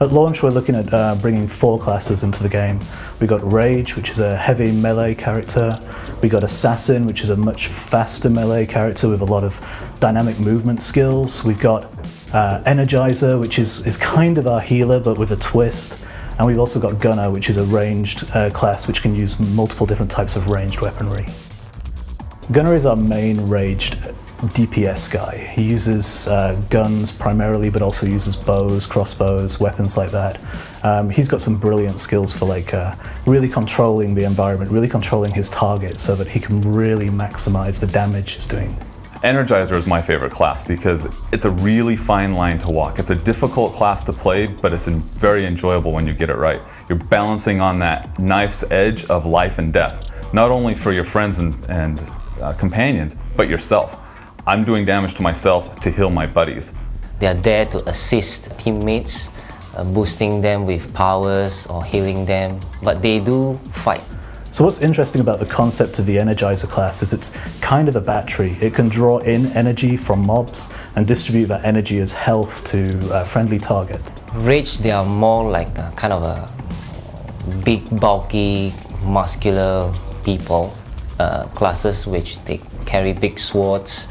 At launch, we're looking at bringing 4 classes into the game. We've got Rage, which is a heavy melee character. We've got Assassin, which is a much faster melee character with a lot of dynamic movement skills. We've got Energizer, which is kind of our healer, but with a twist. And we've also got Gunner, which is a ranged class, which can use multiple different types of ranged weaponry. Gunner is our main ranged DPS guy. He uses guns primarily, but also uses bows, crossbows, weapons like that. He's got some brilliant skills for really controlling the environment, really controlling his target so that he can really maximize the damage he's doing. Energizer is my favorite class because it's a really fine line to walk. It's a difficult class to play, but it's very enjoyable when you get it right. You're balancing on that knife's edge of life and death, not only for your friends and companions, but yourself. I'm doing damage to myself to heal my buddies. They are there to assist teammates, boosting them with powers or healing them, but they do fight. So what's interesting about the concept of the Energizer class is it's kind of a battery. It can draw in energy from mobs and distribute that energy as health to a friendly target. Rage, they are more like a kind of a big, bulky, muscular people, classes which they carry big swords,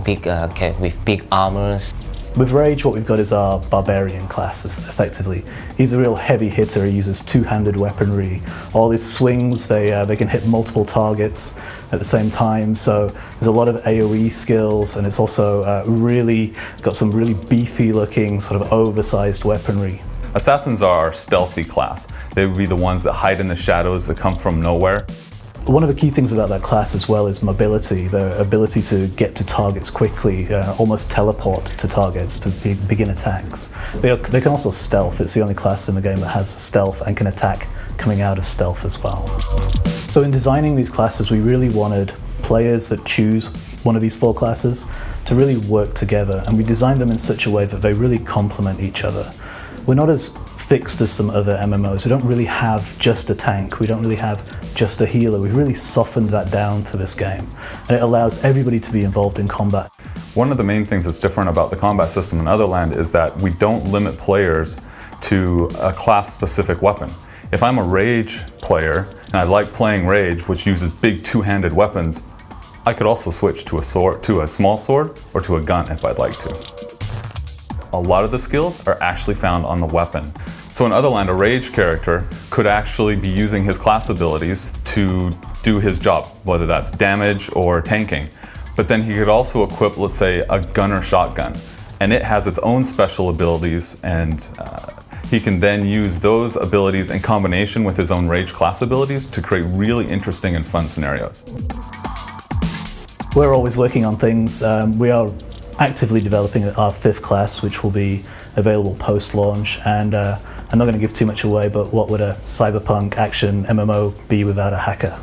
with big armors. With Rage, what we've got is our Barbarian class, effectively. He's a real heavy hitter. He uses two-handed weaponry. All his swings, they can hit multiple targets at the same time, so there's a lot of AoE skills, and it's also really got some really beefy-looking, sort of oversized weaponry. Assassins are our stealthy class. They would be the ones that hide in the shadows that come from nowhere. One of the key things about that class as well is mobility, the ability to get to targets quickly, almost teleport to targets to begin attacks. They can also stealth. It's the only class in the game that has stealth and can attack coming out of stealth as well. So in designing these classes, we really wanted players that choose one of these 4 classes to really work together, and we designed them in such a way that they really complement each other. We're not as fixed as some other MMOs. We don't really have just a tank. We don't really have just a healer. We've really softened that down for this game, and it allows everybody to be involved in combat. One of the main things that's different about the combat system in Otherland is that we don't limit players to a class-specific weapon. If I'm a Rage player and I like playing Rage, which uses big two-handed weapons, I could also switch to a small sword or to a gun if I'd like to. A lot of the skills are actually found on the weapon. So in Otherland, a Rage character could actually be using his class abilities to do his job, whether that's damage or tanking. But then he could also equip, let's say, a gunner shotgun, and it has its own special abilities, and he can then use those abilities in combination with his own Rage class abilities to create really interesting and fun scenarios. We're always working on things. We are actively developing our 5th class, which will be available post-launch, and I'm not going to give too much away, but what would a cyberpunk action MMO be without a hacker?